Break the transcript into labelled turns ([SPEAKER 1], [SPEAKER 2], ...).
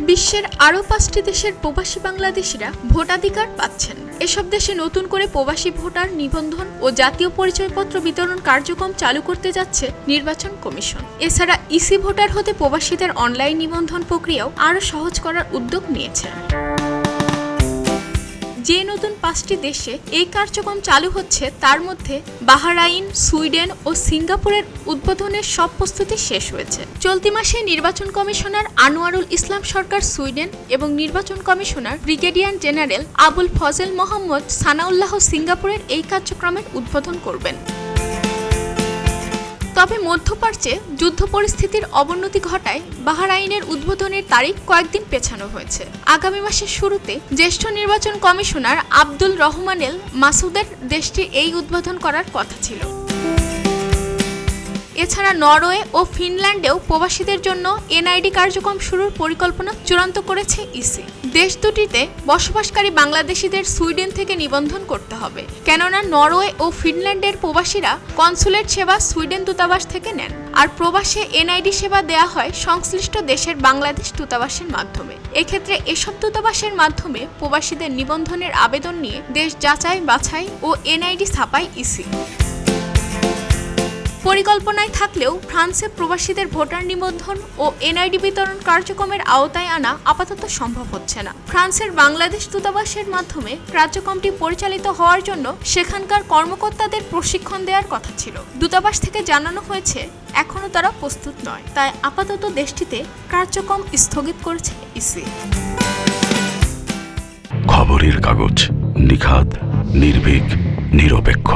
[SPEAKER 1] বিশ্বের আরও 5টি দেশের প্রবাসী বাংলাদেশিরা ভোটাধিকার পাচ্ছেন। এসব দেশে নতুন করে প্রবাসী ভোটার নিবন্ধন ও জাতীয় পরিচয়পত্র বিতরণ কার্যক্রম চালু করতে যাচ্ছে নির্বাচন কমিশন। এছাড়া ইসি ভোটার হতে প্রবাসীদের অনলাইন নিবন্ধন প্রক্রিয়াও আরও সহজ করার উদ্যোগ নিয়েছে। যে নতুন 5টি দেশে এই কার্যক্রম চালু হচ্ছে তার মধ্যে বাহরাইন, সুইডেন ও সিঙ্গাপুরের উদ্বোধনের সব প্রস্তুতি শেষ হয়েছে। চলতি মাসে নির্বাচন কমিশনার আনোয়ারুল ইসলাম সরকার সুইডেন এবং নির্বাচন commissioner brigadier general Abul Fazal Mohammad Sanaullah সিঙ্গাপুরের এই কার্যক্রমের উদ্বোধন করবেন। তবে মধ্যপ্রাচ্যে যুদ্ধ পরিস্থিতির অবনতি ঘটায় বাহরাইনের উদ্বোধনের তারিখ কয়েকদিন পেছানো হয়েছে। আগামী মাসের শুরুতে জ্যেষ্ঠ নির্বাচন কমিশনার আব্দুল রহমানেল মাসুদের দেশটির এই উদ্বোধন করার কথা ছিল। এছাড়া নরওয়ে ও ফিনল্যান্ডেও প্রবাসীদের জন্য এনআইডি কার্যক্রম শুরুর পরিকল্পনা চূড়ান্ত করেছে ইসি। দেশ দুটিতে বসবাসকারী বাংলাদেশিদের সুইডেন থেকে নিবন্ধন করতে হবে, কেননা নরওয়ে ও ফিনল্যান্ডের প্রবাসীরা কনসুলেট সেবা সুইডেন দূতাবাস থেকে নেন, আর প্রবাসে এনআইডি সেবা দেয়া হয় সংশ্লিষ্ট দেশের বাংলাদেশ দূতাবাসের মাধ্যমে। এক্ষেত্রে এসব দূতাবাসের মাধ্যমে প্রবাসীদের নিবন্ধনের আবেদন নিয়ে দেশ যাচাই বাছাই ও এনআইডি ছাপায় ইসি। পরিকল্পনায় থাকলেও ফ্রান্সে প্রবাসীদের ভোটার নিবন্ধন ও এনআইডি বিতরণ কার্যক্রমের আওতায় আনা আপাতত সম্ভব হচ্ছে না। ফ্রান্সের বাংলাদেশ দূতাবাসের মাধ্যমে কার্যক্রমটি পরিচালিত হওয়ার জন্য সেখানকার কর্মকর্তাদের প্রশিক্ষণ দেওয়ার কথা ছিল। দূতাবাস থেকে জানানো হয়েছে এখনও তারা প্রস্তুত নয়, তাই আপাতত দেশটিতে কার্যক্রম স্থগিত করেছে ইসি।
[SPEAKER 2] খবরের কাগজ, নিখাত, নির্ভীক, নিরপেক্ষ।